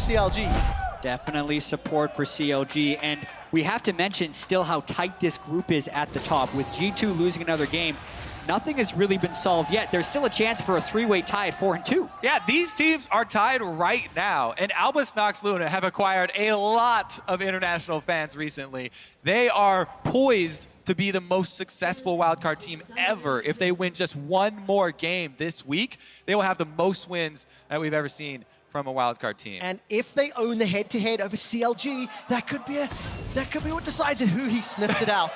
CLG. Definitely support for CLG, and we have to mention still how tight this group is at the top. With G2 losing another game, nothing has really been solved yet. There's still a chance for a three-way tie at 4-2. Yeah, these teams are tied right now, and Albus NoX Luna have acquired a lot of international fans recently. They are poised to be the most successful wildcard team ever. If they win just one more game this week, they will have the most wins that we've ever seen from a wildcard team. And if they own the head-to-head over CLG, that could be what decides who he sniffed it out.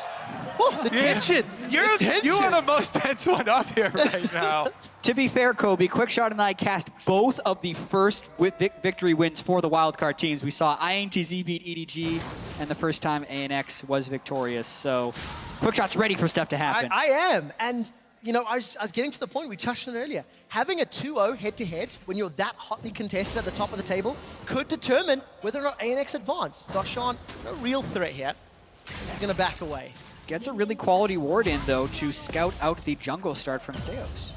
Oh, the tension. You are the most tense one up here right now. To be fair, Kobe, Quickshot and I cast both of the first victory wins for the wildcard teams. We saw INTZ beat EDG, and the first time ANX was victorious. So Quickshot's ready for stuff to happen. I am, and you know, I was getting to the point we touched on earlier. Having a 2-0 head-to-head when you're that hotly contested at the top of the table could determine whether or not ANX advance. Darshan, no real threat here. He's going to back away. Gets a really quality ward in, though, to scout out the jungle start from Steos.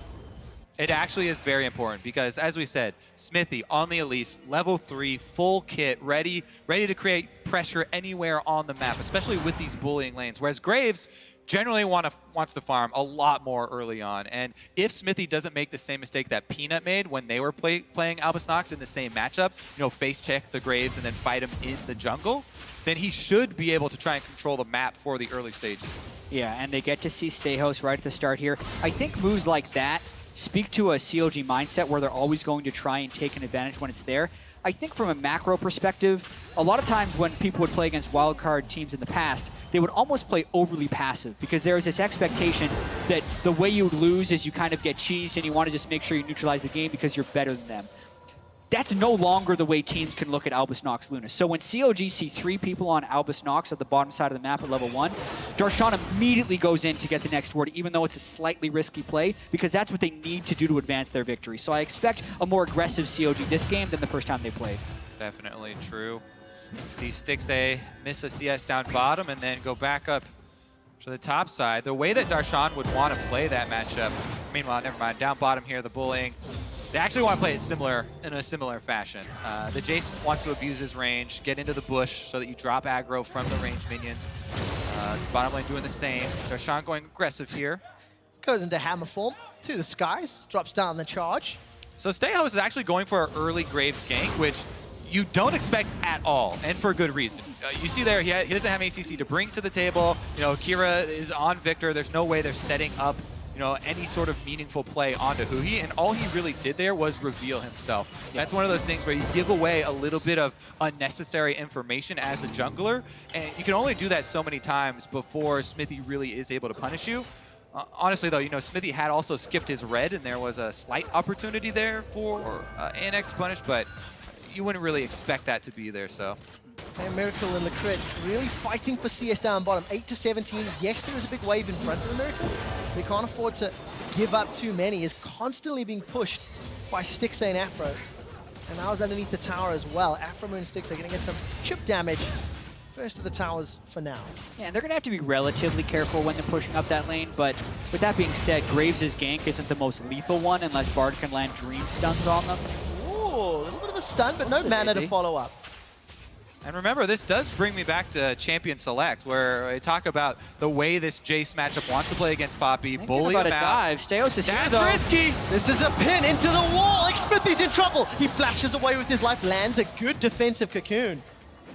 It actually is very important because, as we said, Smithy on the Elise, level 3, full kit, ready to create pressure anywhere on the map, especially with these bullying lanes. Whereas Graves generally wants to farm a lot more early on. And if Smithy doesn't make the same mistake that Peanut made when they were playing Albus NoX in the same matchup, you know, face check the Graves and then fight him in the jungle, then he should be able to try and control the map for the early stages. Yeah, and they get to see Stayhouse right at the start here. I think moves like that speak to a CLG mindset where they're always going to try and take an advantage when it's there. I think from a macro perspective, a lot of times when people would play against wildcard teams in the past, they would almost play overly passive because there was this expectation that the way you would lose is you kind of get cheesed and you want to just make sure you neutralize the game because you're better than them. That's no longer the way teams can look at Albus NoX Luna. So when CLG see 3 people on Albus NoX at the bottom side of the map at level 1, Darshan immediately goes in to get the next ward, even though it's a slightly risky play, because that's what they need to do to advance their victory. So I expect a more aggressive CLG this game than the first time they played. Definitely true. You see Stixay miss a CS down bottom and then go back up to the top side. The way that Darshan would want to play that matchup, meanwhile, never mind, down bottom here, the bullying, they actually want to play it in a similar fashion. The Jace wants to abuse his range, get into the bush so that you drop aggro from the range minions. Bottom lane doing the same. Darshan going aggressive here. Goes into hammer form to the skies, drops down the charge. So Stayhouse is actually going for an early Graves gank, which you don't expect at all, and for good reason. You see there, he doesn't have any CC to bring to the table. You know, Kira is on Victor. There's no way they're setting up, you know, any sort of meaningful play onto Huhi, and all he really did there was reveal himself. Yeah. That's one of those things where you give away a little bit of unnecessary information as a jungler, and you can only do that so many times before Smithy really is able to punish you. Honestly, though, you know, Smithy had also skipped his red, and there was a slight opportunity there for ANX to punish, but you wouldn't really expect that to be there, so. And Miracle and the crit really fighting for CS down bottom, 8-17. Yes, there is a big wave in front of the Miracle. They can't afford to give up too many. Is constantly being pushed by Stixay and Afro. And now is underneath the tower as well. Afro and Stixay are going to get some chip damage. First of the towers for now. Yeah, and they're going to have to be relatively careful when they're pushing up that lane, but with that being said, Graves' gank isn't the most lethal one unless Bard can land Dream Stuns on them. Ooh, a little bit of a stun, but no mana to follow up. And remember, this does bring me back to Champion Select, where I talk about the way this Jace matchup wants to play against Poppy, bully him out. Dive. Steos is here, though. That's risky! This is a pin into the wall. Like Smithy's in trouble. He flashes away with his life, lands a good defensive cocoon,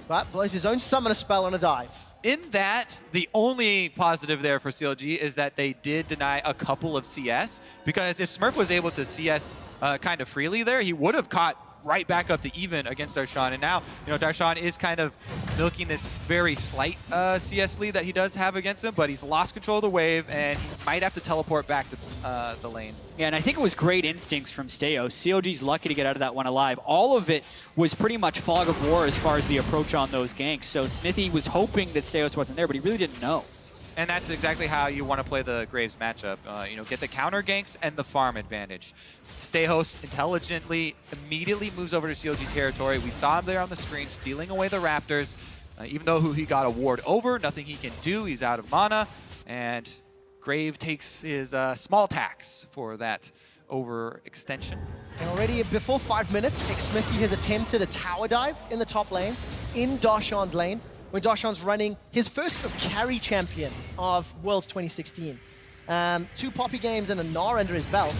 but blows his own summoner spell on a dive. In that, the only positive there for CLG is that they did deny a couple of CS, because if Smurf was able to CS kind of freely there, he would have caught right back up to even against Darshan. And now, you know, Darshan is kind of milking this very slight CS lead that he does have against him, but he's lost control of the wave and he might have to teleport back to the lane. Yeah, and I think it was great instincts from Steos. CLG's lucky to get out of that one alive. All of it was pretty much fog of war as far as the approach on those ganks. So Smithy was hoping that Steos wasn't there, but he really didn't know. And that's exactly how you want to play the Graves matchup. You know, get the counter ganks and the farm advantage. Stayhouse intelligently immediately moves over to CLG territory. We saw him there on the screen stealing away the Raptors. Even though he got a ward over, nothing he can do. He's out of mana. And Grave takes his small tax for that overextension. And already before 5 minutes, Xmithy has attempted a tower dive in the top lane, in Darshan's lane, when Darshan's running his first sort of carry champion of Worlds 2016. 2 Poppy games and a Gnar under his belt.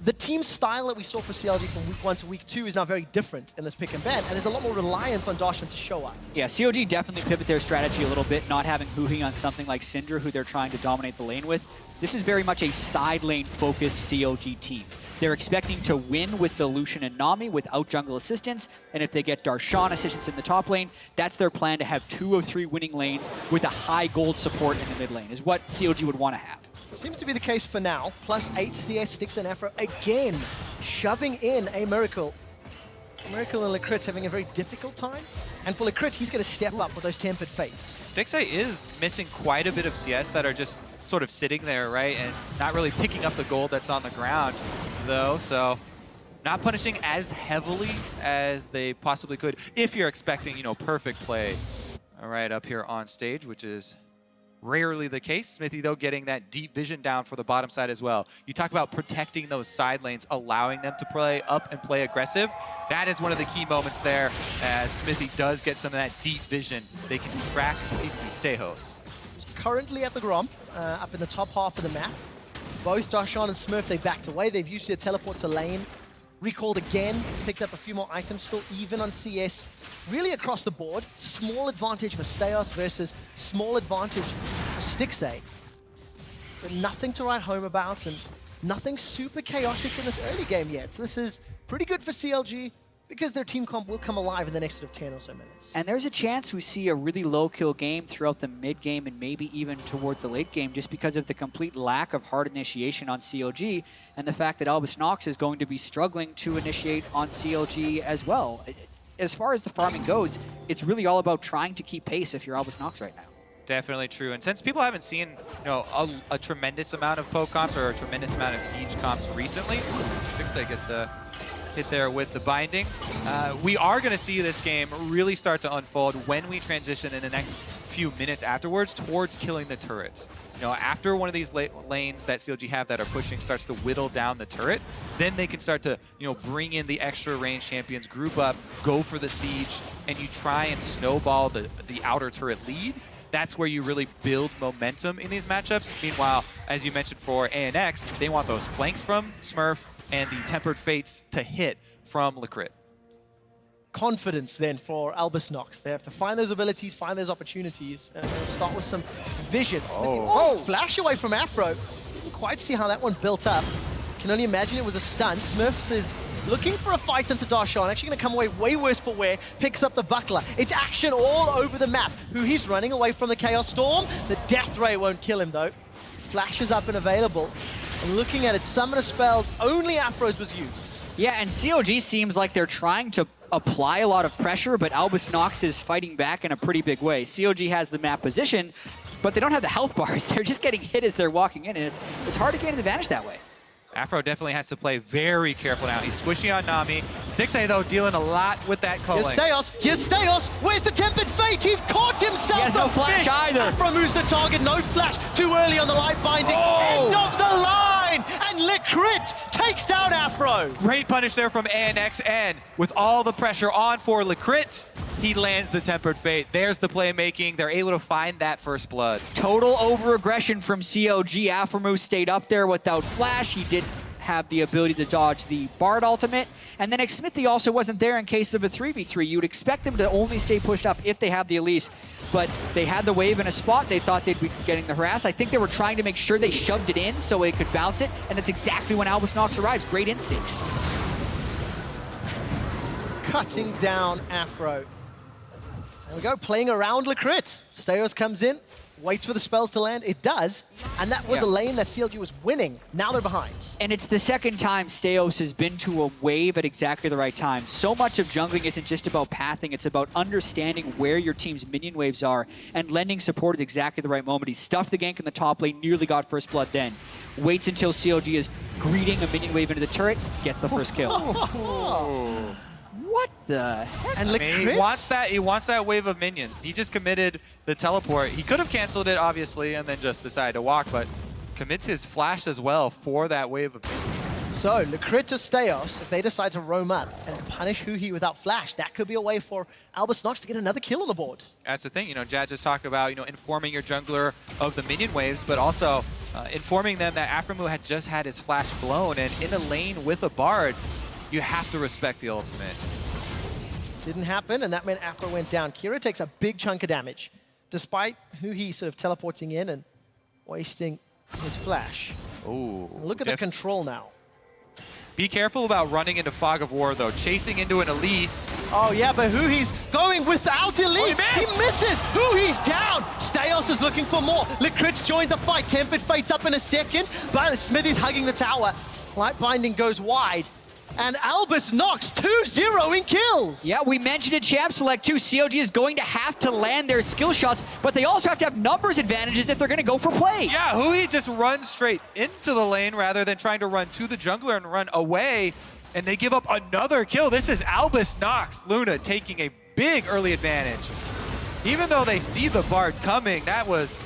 The team style that we saw for CLG from week 1 to week 2 is now very different in this pick and ban, and there's a lot more reliance on Darshan to show up. Yeah, CLG definitely pivot their strategy a little bit, not having Huhi on something like Syndra, who they're trying to dominate the lane with. This is very much a side lane focused CLG team. They're expecting to win with the Lucian and Nami without jungle assistance, and if they get Darshan assistance in the top lane, that's their plan to have 2 of 3 winning lanes with a high gold support in the mid lane, is what CLG would want to have. Seems to be the case for now. Plus 8 CS, Sticks and Afro again, shoving in a Miracle. Miracle and Lecrit having a very difficult time. And for Lecrit, he's going to step up with those Tempered Fates. Stixay is missing quite a bit of CS that are just sort of sitting there, right? And not really picking up the gold that's on the ground, though. So not punishing as heavily as they possibly could if you're expecting, you know, perfect play. All right, up here on stage, which is rarely the case. Smithy, though, getting that deep vision down for the bottom side as well. You talk about protecting those side lanes, allowing them to play up and play aggressive. That is one of the key moments there, as Smithy does get some of that deep vision. They can track the Stejos. Currently at the Gromp, up in the top half of the map. Both Darshan and Smurf, they backed away. They've used their teleport to lane. Recalled again, picked up a few more items, still even on CS. Really across the board, small advantage for Stejos versus small advantage for Stixay. But nothing to write home about and nothing super chaotic in this early game yet. So this is pretty good for CLG because their team comp will come alive in the next sort of 10 or so minutes. And there's a chance we see a really low kill game throughout the mid game and maybe even towards the late game just because of the complete lack of hard initiation on CLG and the fact that Albus NoX is going to be struggling to initiate on CLG as well. As far as the farming goes, it's really all about trying to keep pace if you're Albus NoX right now. Definitely true. And since people haven't seen, you know, a tremendous amount of poke comps or a tremendous amount of siege comps recently, Stixay gets a hit there with the binding. We are going to see this game really start to unfold when we transition in the next few minutes afterwards towards killing the turrets. You know, after one of these lanes that CLG have that are pushing starts to whittle down the turret, then they can start to, you know, bring in the extra range champions, group up, go for the siege, and you try and snowball the outer turret lead. That's where you really build momentum in these matchups. Meanwhile, as you mentioned for ANX, they want those flanks from Smurf and the Tempered Fates to hit from Lecrit. Confidence then for Albus NoX. They have to find those abilities, find those opportunities, and start with some vision. Oh, flash away from Afro. Didn't quite see how that one built up. Can only imagine it was a stun. Smurfs is looking for a fight into Darshan. Actually going to come away way worse for wear. Picks up the buckler. It's action all over the map. He's running away from the Chaos Storm. The Death Ray won't kill him though. Flash is up and available. And looking at it, Summoner spells, only Afro's was used. Yeah, and CLG seems like they're trying to apply a lot of pressure, but Albus NoX is fighting back in a pretty big way. CLG has the map position, but they don't have the health bars. They're just getting hit as they're walking in, and it's hard to gain an advantage that way. Afro definitely has to play very careful now. He's squishy on Nami. Stixay, though, dealing a lot with that culling. Here's Stejos. Where's the Tempered Fate? He's caught himself. He has no flash either. Afro moves the target. No flash. Too early on the life binding. End of the line. And Lecrit takes down Afro. Great punish there from ANX, and with all the pressure on for Lecrit, he lands the Tempered Fate. There's the playmaking. They're able to find that first blood. Total over-aggression from CLG. Aframu stayed up there without flash. He did have the ability to dodge the Bard ultimate. And then Xmithy also wasn't there in case of a 3v3. You'd expect them to only stay pushed up if they have the Elise, but they had the wave in a spot. They thought they'd be getting the harass. I think they were trying to make sure they shoved it in so it could bounce it, and that's exactly when Albus NoX arrives. Great instincts. Cutting down Afro. There we go, playing around Lecrit. Stejos comes in, waits for the spells to land. It does, and that was a lane that CLG was winning. Now they're behind. And it's the second time Stejos has been to a wave at exactly the right time. So much of jungling isn't just about pathing, it's about understanding where your team's minion waves are and lending support at exactly the right moment. He stuffed the gank in the top lane, nearly got first blood then. Waits until CLG is greeting a minion wave into the turret, gets the first kill. What the heck? And he wants that wave of minions. He just committed the teleport. He could have canceled it, obviously, and then just decided to walk, but commits his flash as well for that wave of minions. So, Lecrit or Steos, if they decide to roam up and punish Huhi without flash, that could be a way for Albus NoX to get another kill on the board. That's the thing, Jad just talked about, informing your jungler of the minion waves, but also informing them that Aphromoo had just had his flash blown, and in a lane with a Bard, you have to respect the ultimate. Didn't happen, and that meant Aphro went down. Kira takes a big chunk of damage, despite Huhi sort of teleporting in and wasting his flash. Ooh. Look at the control now. Be careful about running into Fog of War, though. Chasing into an Elise. Oh, yeah, but Huhi's going without Elise. Oh, he misses. Huhi's down. Steos is looking for more. Lecrit's joined the fight. Tempered Fate's up in a second, but Smithy's hugging the tower. Light Binding goes wide. And Albus NoX 2-0 in kills. Yeah, we mentioned in Champ Select too, CLG is going to have to land their skill shots, but they also have to have numbers advantages if they're going to go for play. Yeah, Huhi just runs straight into the lane rather than trying to run to the jungler and run away, and they give up another kill. This is Albus NoX, Luna taking a big early advantage. Even though they see the Bard coming, that was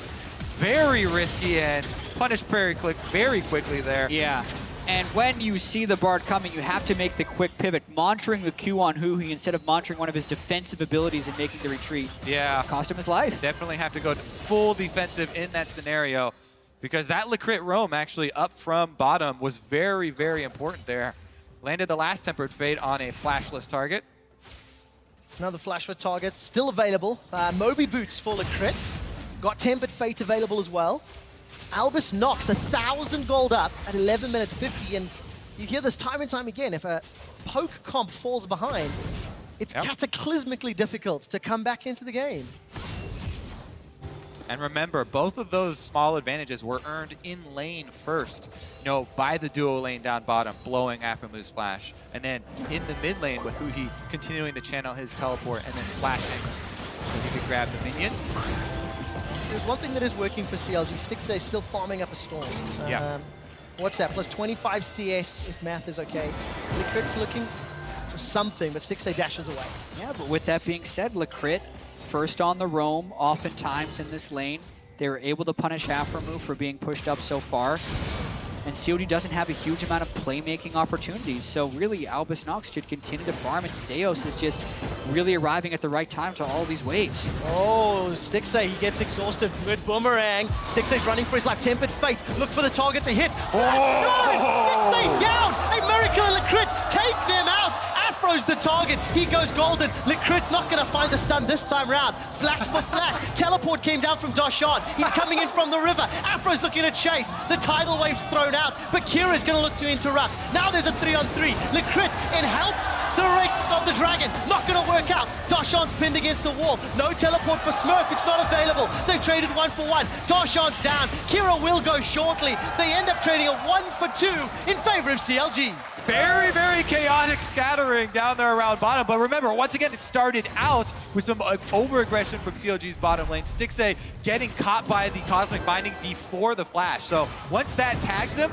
very risky and punished Prairie Click very quickly there. Yeah. And when you see the Bard coming, you have to make the quick pivot. Monitoring the Q on Huhi instead of monitoring one of his defensive abilities and making the retreat. Yeah. Cost him his life. Definitely have to go full defensive in that scenario, because that Lecrit roam actually up from bottom was very, very important there. Landed the last Tempered Fate on a flashless target. Another flash for targets still available. Moby Boots for Lecrit. Got Tempered Fate available as well. Albus NoX 1,000 gold up at 11 minutes 50, and you hear this time and time again. If a poke comp falls behind, it's cataclysmically difficult to come back into the game. And remember, both of those small advantages were earned in lane first, by the duo lane down bottom, blowing Aphromoo's flash. And then in the mid lane with Huhi continuing to channel his teleport and then flashing so he could grab the minions. There's one thing that is working for CLG. Stixxay is still farming up a storm. What's that? Plus 25 CS, if math is okay. Lecrit's looking for something, but Stixxay dashes away. Yeah, but with that being said, Lecrit, first on the roam, oftentimes in this lane. They were able to punish Aphromoo for being pushed up so far. And CLG doesn't have a huge amount of playmaking opportunities. So really, Albus NoX should continue to farm, and Steos is just really arriving at the right time to all these waves. Oh, Stixxay, he gets exhausted. Good boomerang. Stixxay's running for his life. Tempered Fate. Look for the target to hit. Oh! Stixxay's down. A miracle, and Lecrit take them out. Afro's the target. He goes golden. Lecrit's not going to find the stun this time round. Flash for flash. Teleport came down from Dashan. He's coming in from the river. Afro's looking to chase. The tidal wave's thrown out, but Kira's going to look to interrupt. Now there's a 3-on-3. Lecrit, it helps the race of the dragon. Not going to work out. Dashan's pinned against the wall. No teleport for Smurf. It's not available. They've traded 1-for-1. Dashan's down. Kira will go shortly. They end up trading a 1-for-2 in favor of CLG. Very, very chaotic scattering down there around bottom. But remember, once again, it started out with some over-aggression from CLG's bottom lane. Stixxay getting caught by the Cosmic Binding before the flash. So once that tags him,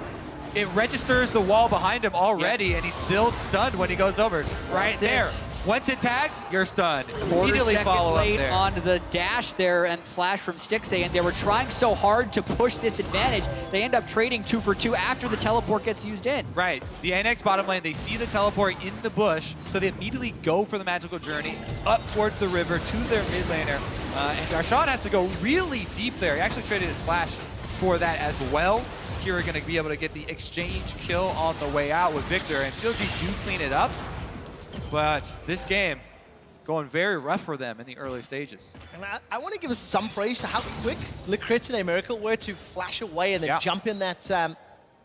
it registers the wall behind him already, and he's still stunned when he goes over. Right there. Once it tags, you're stunned. Immediately follow up there. On the dash there and flash from Stixxay, and they were trying so hard to push this advantage, they end up trading 2-for-2 after the teleport gets used in. Right. The ANX bottom lane, they see the teleport in the bush, so they immediately go for the magical journey up towards the river to their mid laner. And Darshan has to go really deep there. He actually traded his flash for that as well. Kira going to be able to get the exchange kill on the way out with Victor, and CLG do clean it up. But this game going very rough for them in the early stages. And I want to give us some praise to how quick Lecrit and A Miracle were to flash away and then jump in that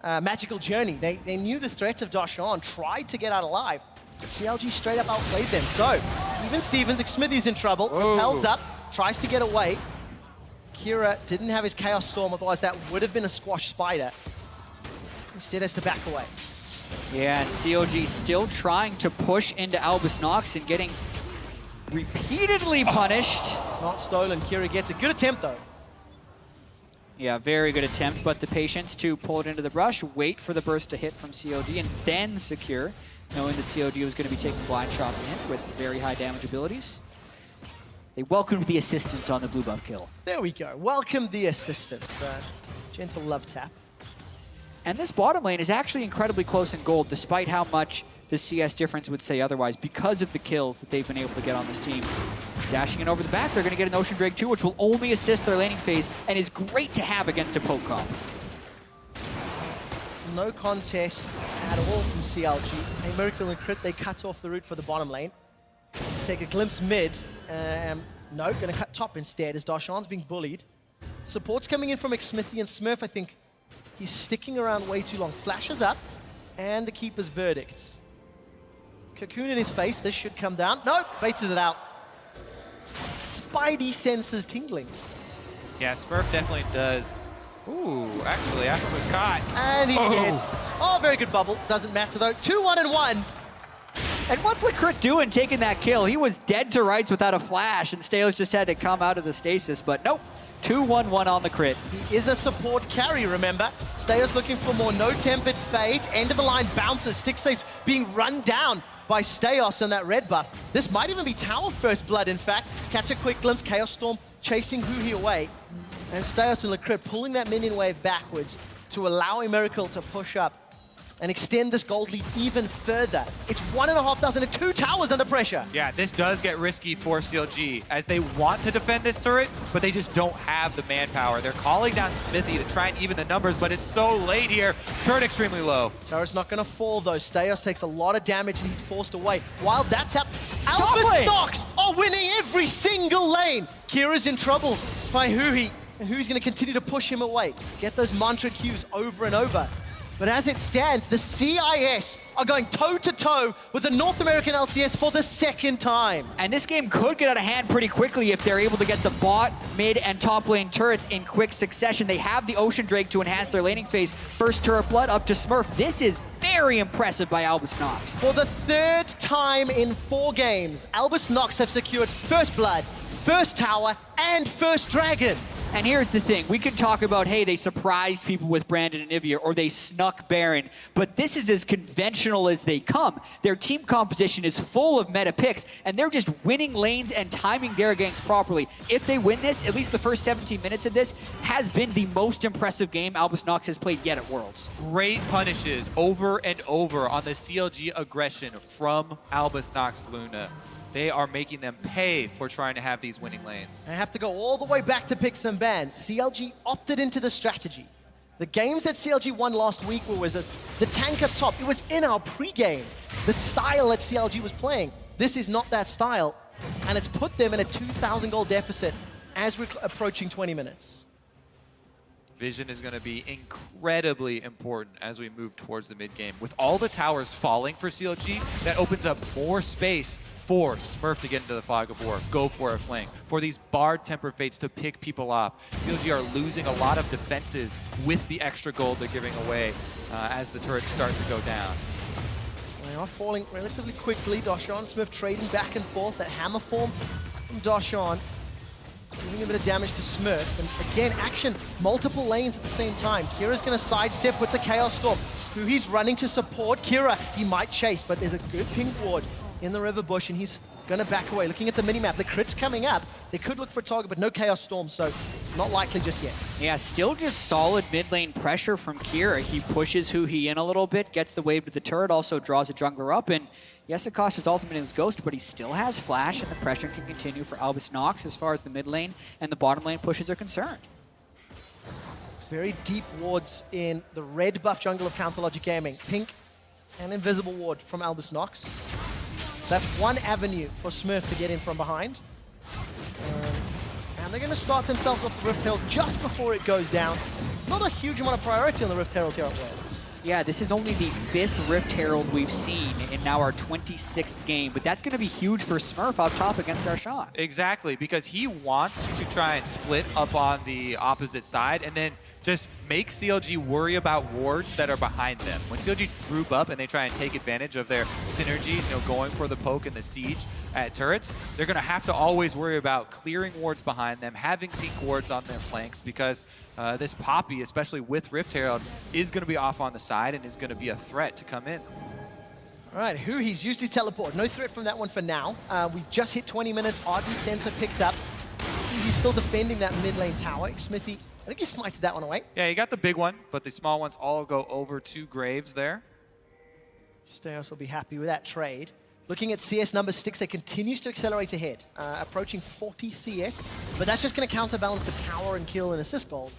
magical journey. They knew the threat of Dashan, tried to get out alive, but CLG straight up outplayed them. So even Stevens, Smithy's in trouble. Repels up, tries to get away. Kira didn't have his Chaos Storm, otherwise that would have been a squash spider. Instead has to back away. Yeah, and CLG still trying to push into Albus NoX and getting repeatedly punished. Not stolen. Kira gets a good attempt though. Yeah, very good attempt, but the patience to pull it into the brush, wait for the burst to hit from COD, and then secure, knowing that COD was going to be taking blind shots in with very high damage abilities. They welcomed the assistance on the blue buff kill. There we go. Welcome the assistance. Gentle love tap. And this bottom lane is actually incredibly close in gold, despite how much the CS difference would say otherwise, because of the kills that they've been able to get on this team. Dashing in over the back, they're going to get an Ocean Drake too, which will only assist their laning phase and is great to have against a poke comp. No contest at all from CLG. A Miracle and Crit, they cut off the route for the bottom lane. Take a glimpse mid. No, going to cut top instead as Darshan's being bullied. Support's coming in from Smithy and Smurf. I think he's sticking around way too long. Flashes up, and the keeper's verdict. Cocoon in his face, this should come down. Nope, baited it out. Spidey senses tingling. Yeah, Smurf definitely does. Ooh, actually, Ashton was caught. And he did. Oh, very good bubble. Doesn't matter though. 2-1 and 1. And what's the crit doing taking that kill? He was dead to rights without a flash, and Steos just had to come out of the stasis, but nope. 2-1-1 on the crit. He is a support carry, remember? Steos looking for more no-tempered fade. End of the line bounces. Stick saves being run down by Steos on that red buff. This might even be tower first blood, in fact. Catch a quick glimpse. Chaos Storm chasing Huhi away. And Steos and Lecrit pulling that minion wave backwards to allow a Miracle to push up and extend this gold lead even further. It's 1,500 and 2 towers under pressure. Yeah, this does get risky for CLG as they want to defend this turret, but they just don't have the manpower. They're calling down Smithy to try and even the numbers, but it's so late here. Turret extremely low. Turret's not gonna fall though. Steos takes a lot of damage and he's forced away. While that's happening, Albus NoX are winning every single lane. Kira's in trouble by Huhi, and Huhi's gonna continue to push him away. Get those mantra Qs over and over. But as it stands, the CIS are going toe-to-toe with the North American LCS for the second time. And this game could get out of hand pretty quickly if they're able to get the bot, mid, and top lane turrets in quick succession. They have the Ocean Drake to enhance their laning phase. First turret blood up to Smurf. This is very impressive by Albus NoX. For the third time in 4 games, Albus NoX have secured first blood, first tower, and first dragon. And here's the thing, we can talk about, hey, they surprised people with Brandon and Ivia, or they snuck Baron, but this is as conventional as they come. Their team composition is full of meta picks, and they're just winning lanes and timing their ganks properly. If they win this, at least the first 17 minutes of this has been the most impressive game Albus NoX has played yet at Worlds. Great punishes over and over on the CLG aggression from Albus NoX Luna. They are making them pay for trying to have these winning lanes. I have to go all the way back to pick some bans. CLG opted into the strategy. The games that CLG won last week was the tank up top. It was in our pregame. The style that CLG was playing. This is not that style, and it's put them in a 2,000 goal deficit as we're approaching 20 minutes. Vision is going to be incredibly important as we move towards the mid game. With all the towers falling for CLG, that opens up more space for Smurf to get into the fog of war, go for a flank, for these Bard Temper Fates to pick people off. CLG are losing a lot of defenses with the extra gold they're giving away as the turrets start to go down. They are falling relatively quickly. Darshan Smurf trading back and forth. That hammer form from Darshan, doing a bit of damage to Smurf. And again, action, multiple lanes at the same time. Kira's gonna sidestep, puts a Chaos Storm. Who he's running to support. Kira, he might chase, but there's a good pink ward in the river bush, and he's gonna back away. Looking at the minimap, the crit's coming up. They could look for a target, but no Chaos Storm, so not likely just yet. Yeah, still just solid mid lane pressure from Kira. He pushes Huhi in a little bit, gets the wave to the turret, also draws a jungler up, and yes, it cost his ultimate in his ghost, but he still has flash, and the pressure can continue for Albus NoX as far as the mid lane and the bottom lane pushes are concerned. Very deep wards in the red buff jungle of Counter Logic Gaming. Pink and invisible ward from Albus NoX. That's one avenue for Smurf to get in from behind. And they're going to start themselves off the Rift Herald just before it goes down. Not a huge amount of priority on the Rift Herald here at Worlds. Yeah, this is only the 5th Rift Herald we've seen in now our 26th game, but that's going to be huge for Smurf up top against Darshan. Exactly, because he wants to try and split up on the opposite side and then just make CLG worry about wards that are behind them. When CLG group up and they try and take advantage of their synergies, you know, going for the poke and the siege at turrets, they're going to have to always worry about clearing wards behind them, having pink wards on their flanks, because this Poppy, especially with Rift Herald, is going to be off on the side and is going to be a threat to come in. All right, he's used his teleport. No threat from that one for now. We've just hit 20 minutes. Ardent Sensor picked up. He's still defending that mid lane tower. Smithy think he smited that one away. Yeah, you got the big one, but the small ones all go over to Graves there. Steos will be happy with that trade. Looking at CS numbers, Stixxay continues to accelerate ahead, approaching 40 CS, but that's just going to counterbalance the tower and kill and assist gold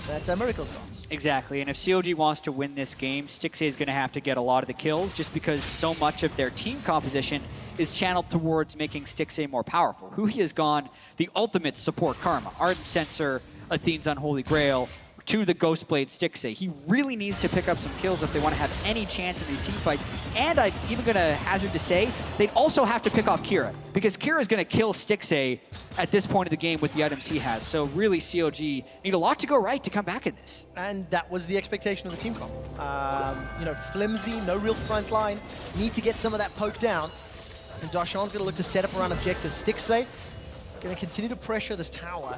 that Miracle's got. Exactly, and if CLG wants to win this game, Stixxay is going to have to get a lot of the kills just because so much of their team composition is channeled towards making Stixxay more powerful. Huhi has gone the ultimate support Karma, Ardent Censer, Athene's Unholy Grail, to the Ghostblade Stixxay. He really needs to pick up some kills if they want to have any chance in these team fights. And I'm even going to hazard to say, they'd also have to pick off Kira, because Kira is going to kill Stixxay at this point of the game with the items he has. So really, CLG need a lot to go right to come back in this. And that was the expectation of the team comp. You know, flimsy, no real front line. Need to get some of that poke down. And Darshan's going to look to set up around objectives. Stixxay going to continue to pressure this tower.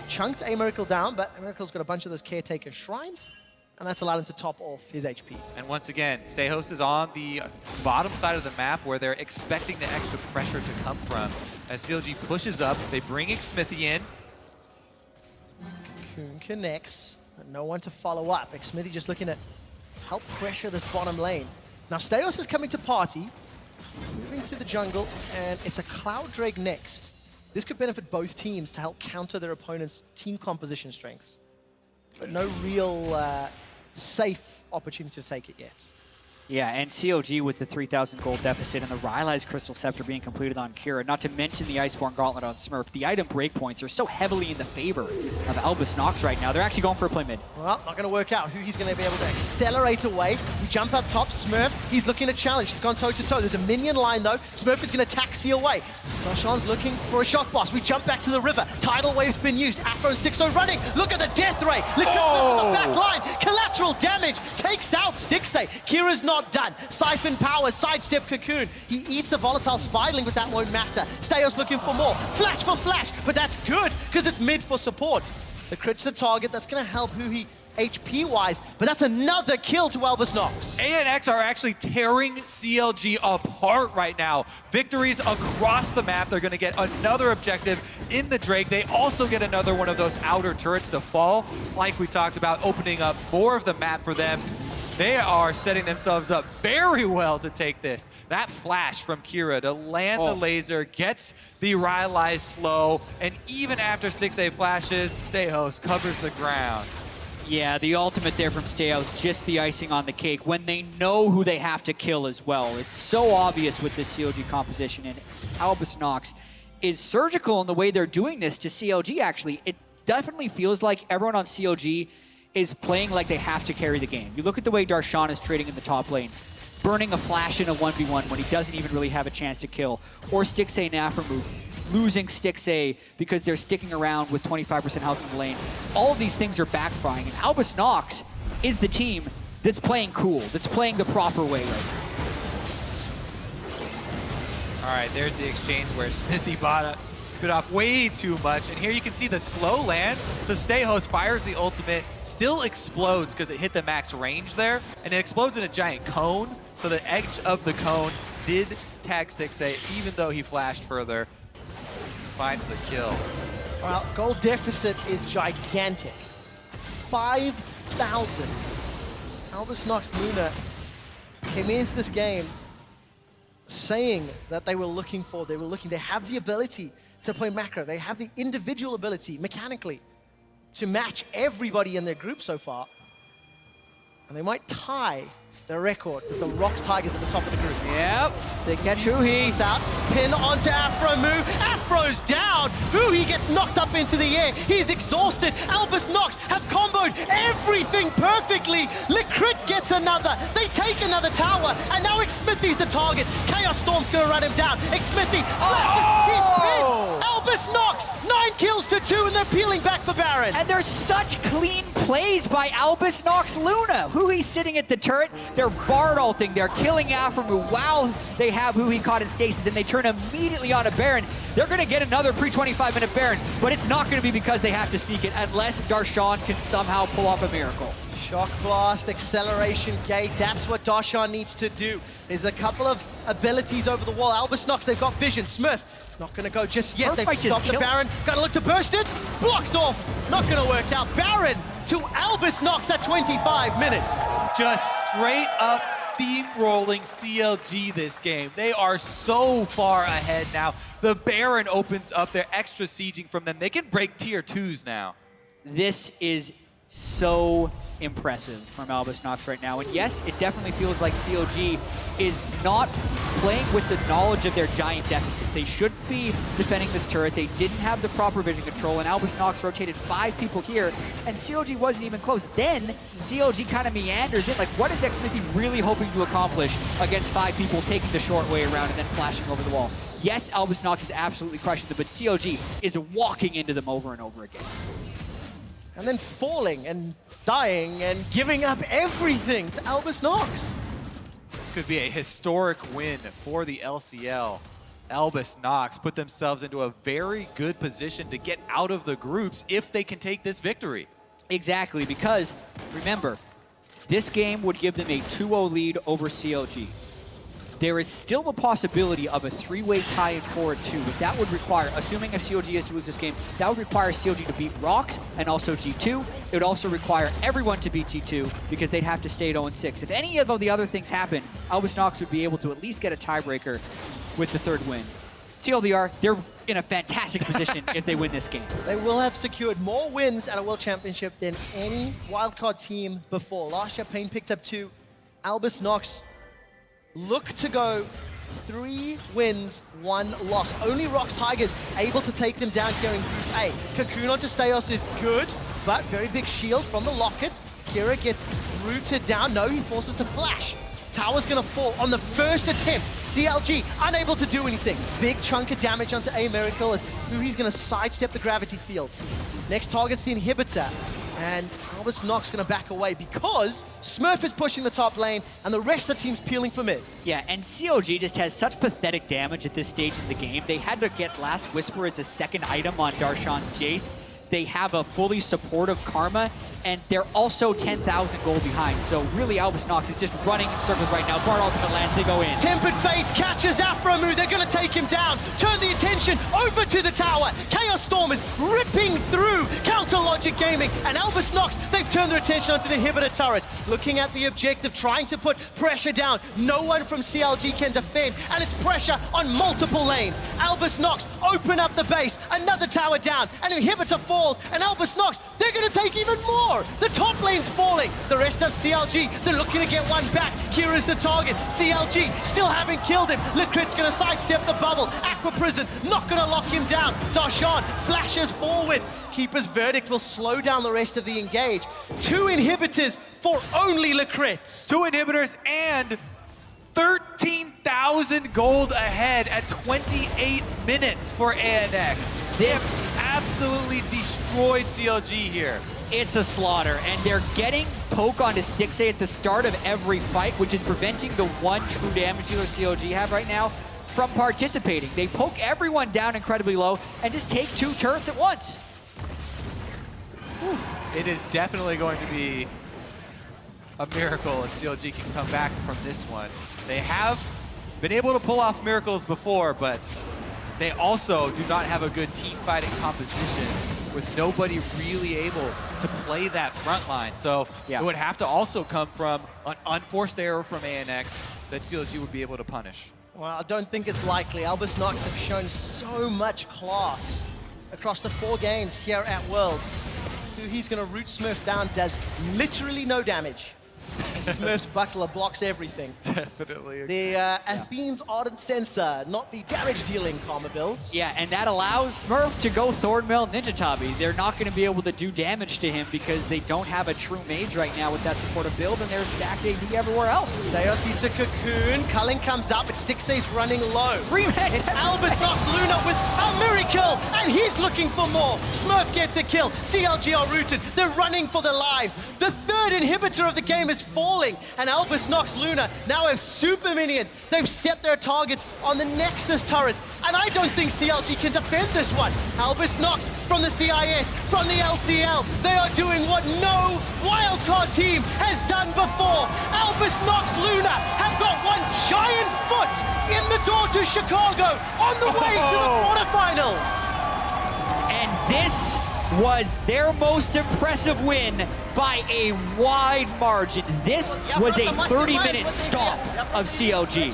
Chunked A Miracle down, but A Miracle's got a bunch of those Caretaker Shrines, and that's allowed him to top off his HP. And once again, Stejos is on the bottom side of the map where they're expecting the extra pressure to come from. As CLG pushes up, they bring Xmithy in. Cocoon connects, but no one to follow up. Xmithy just looking to help pressure this bottom lane. Now Stejos is coming to party, moving through the jungle, and it's a Cloud Drake next. This could benefit both teams to help counter their opponent's team composition strengths. But no real safe opportunity to take it yet. Yeah, and CLG with the 3,000 gold deficit and the Rylai's Crystal Scepter being completed on Kira, not to mention the Iceborne Gauntlet on Smurf. The item breakpoints are so heavily in the favor of Albus NoX right now. They're actually going for a play mid. Well, not going to work out. Huhi's going to be able to accelerate away. We jump up top. Smurf, he's looking to challenge. He's gone toe-to-toe. There's a minion line, though. Smurf is going to taxi away. Darshan's looking for a shock boss. We jump back to the river. Tidal Wave's been used. Afro and Stixxay running. Look at the death ray. Look at the back line. Collateral damage takes out Stixxay. Kira's not done. Siphon power, sidestep Cocoon. He eats a volatile Spiderling, but that won't matter. Stejos looking for more. Flash for flash, but that's good because it's mid for support. The crit's the target. That's going to help Huhi HP-wise, but that's another kill to Albus NoX. ANX are actually tearing CLG apart right now. Victories across the map. They're going to get another objective in the Drake. They also get another one of those outer turrets to fall, like we talked about, opening up more of the map for them. They are setting themselves up very well to take this. That flash from Kira to land the laser gets the Rylai slow, and even after Stixxay flashes, Stejos covers the ground. Yeah, the ultimate there from Stejos, just the icing on the cake when they know who they have to kill as well. It's so obvious with this CLG composition, and Albus NoX is surgical in the way they're doing this to CLG, actually. It definitely feels like everyone on CLG is playing like they have to carry the game. You look at the way Darshan is trading in the top lane, burning a flash in a 1v1 when he doesn't even really have a chance to kill, or Stixxay Naframu losing Stixxay because they're sticking around with 25% health in the lane. All of these things are backfiring, and Albus NoX is the team that's playing cool, that's playing the proper way right now. All right, there's the exchange where Smithy bit off way too much, and here you can see the slow land. So Stejos fires the ultimate, still explodes because it hit the max range there, and it explodes in a giant cone. So the edge of the cone did tag Stixxay, even though he flashed further. Finds the kill. Well, goal deficit is gigantic. 5,000. Albus NoX Luna came into this game saying that they have the ability to play macro. They have the individual ability, mechanically, to match everybody in their group so far. And they might tie their record with the Rocks Tigers at the top of the group. Yep, they catch Huhi. It's out, pin onto Afro move. Afro's down. Huhi gets knocked up into the air. He's exhausted. Albus NoX have comboed everything perfectly. Licrit gets another. They take another tower, and now Xmithy's the target. Chaos Storm's gonna run him down. Xmithy, he's pinned. Albus NoX, 9 kills to 2, and they're peeling back for Baron. And there's such clean plays by Albus NoX Luna. Huhi's sitting at the turret. They're Bard ulting. They're killing Aframu while they have Huhi caught in stasis, and they turn immediately on a Baron. They're going to get another pre-25-minute Baron, but it's not going to be because they have to sneak it unless Darshan can somehow pull off a miracle. Shock Blast, Acceleration Gate, that's what Darshan needs to do. There's a couple of abilities over the wall. Albus NoX, they've got vision. Smurf, not gonna go just yet. They've stopped the Baron. Gotta look to burst it. Blocked off. Not gonna work out. Baron to Albus NoX at 25 minutes. Just straight up steamrolling CLG this game. They are so far ahead now. The Baron opens up their extra sieging from them. They can break tier 2s now. This is so impressive from Albus NoX right now. And yes, it definitely feels like CLG is not playing with the knowledge of their giant deficit. They should be defending this turret. They didn't have the proper vision control, and Albus NoX rotated 5 people here, and CLG wasn't even close. Then CLG kind of meanders in. Like, what is xMiffy really hoping to accomplish against 5 people, taking the short way around and then flashing over the wall? Yes, Albus NoX is absolutely crushing them, but CLG is walking into them over and over again. And then falling and dying and giving up everything to Albus NoX. This could be a historic win for the LCL. Albus NoX put themselves into a very good position to get out of the groups if they can take this victory. Exactly, because remember, this game would give them a 2-0 lead over CLG. There is still a possibility of a 3-way tie in forward 2, but that would require, assuming if CLG is to lose this game, that would require CLG to beat ROX and also G2. It would also require everyone to beat G2 because they'd have to stay at 0-6. If any of the other things happen, Albus NoX would be able to at least get a tiebreaker with the 3rd win. TLDR, they're in a fantastic position if they win this game. They will have secured more wins at a World Championship than any wildcard team before. Last year, Pain picked up 2. Albus NoX look to go 3 wins, 1 loss. Only ROX Tigers able to take them down here in Group A. Cocoon onto Steos is good, but very big shield from the Locket. Kira gets rooted down. No, he forces to flash. Tower's gonna fall on the first attempt. CLG unable to do anything. Big chunk of damage onto A Miracle as he's gonna sidestep the gravity field. Next target's the inhibitor. And Albus NoX gonna back away because Smurf is pushing the top lane and the rest of the team's peeling for mid. Yeah, and CLG just has such pathetic damage at this stage in the game. They had to get Last Whisper as a 2nd item on Darshan's Jace. They have a fully supportive Karma, and they're also 10,000 gold behind. So really, Albus NoX is just running in circles right now. Bard ultimate lands, they go in. Tempered Fate catches Afromu, they're gonna take him down. Turn the attention over to the tower. Chaos Storm is ripping through Counter Logic Gaming, and Albus NoX, they've turned their attention onto the inhibitor turret. Looking at the objective, trying to put pressure down. No one from CLG can defend, and it's pressure on multiple lanes. Albus NoX open up the base, another tower down, an inhibitor falls, and Albus NoX, they're gonna take even more. The top lane's falling. The rest of CLG, they're looking to get one back. Kira's the target. CLG still haven't killed him. Licrit's gonna sidestep the bubble. Aqua Prison not gonna lock him down. Darshan flashes forward. Keeper's Verdict will slow down the rest of the engage. 2 inhibitors for only Licrit. 2 inhibitors and 13,000 gold ahead at 28 minutes for ANX. This absolutely destroyed CLG here. It's a slaughter, and they're getting poke onto Stixxay at the start of every fight, which is preventing the 1 true damage dealer CLG have right now from participating. They poke everyone down incredibly low and just take 2 turrets at once. Whew. It is definitely going to be a miracle if CLG can come back from this one. They have been able to pull off miracles before, but they also do not have a good team fighting composition with nobody really able to play that front line. So it would have to also come from an unforced error from ANX that CLG would be able to punish. Well, I don't think it's likely. Albus NoX have shown so much class across the 4 games here at Worlds. Who he's gonna root Smurf down does literally no damage. Smurf's buckler blocks everything. Definitely. The Athene's Ardent Sensor, not the damage-dealing Karma builds. Yeah, and that allows Smurf to go Thornmail Ninja Tabi. They're not going to be able to do damage to him because they don't have a true mage right now with that supportive build, and they're stacked AD everywhere else. Steos eats a Cocoon. Culling comes up, but Stixxay's running low. 3 minutes. It's Albus NoX Luna with a kill, and he's looking for more. Smurf gets a kill. CLG are rooted. They're running for their lives. The third inhibitor of the game is falling, and Albus NoX Luna now have super minions. They've set their targets on the Nexus turrets, and I don't think CLG can defend this one. Albus NoX from the CIS, from the LCL, they are doing what no wildcard team has done before. Albus NoX Luna have got one giant foot in the door to Chicago on the way to the quarterfinals. And this was their most impressive win by a wide margin. This was a 30-minute stomp of CLG.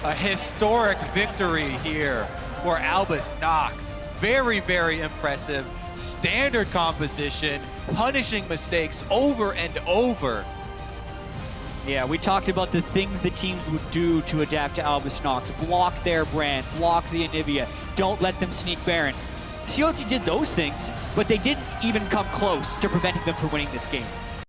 A historic victory here for Albus NoX. Very, very impressive. Standard composition, punishing mistakes over and over. Yeah, we talked about the things the teams would do to adapt to Albus NoX. Block their brand, block the Anivia, don't let them sneak Baron. CLG did those things, but they didn't even come close to preventing them from winning this game.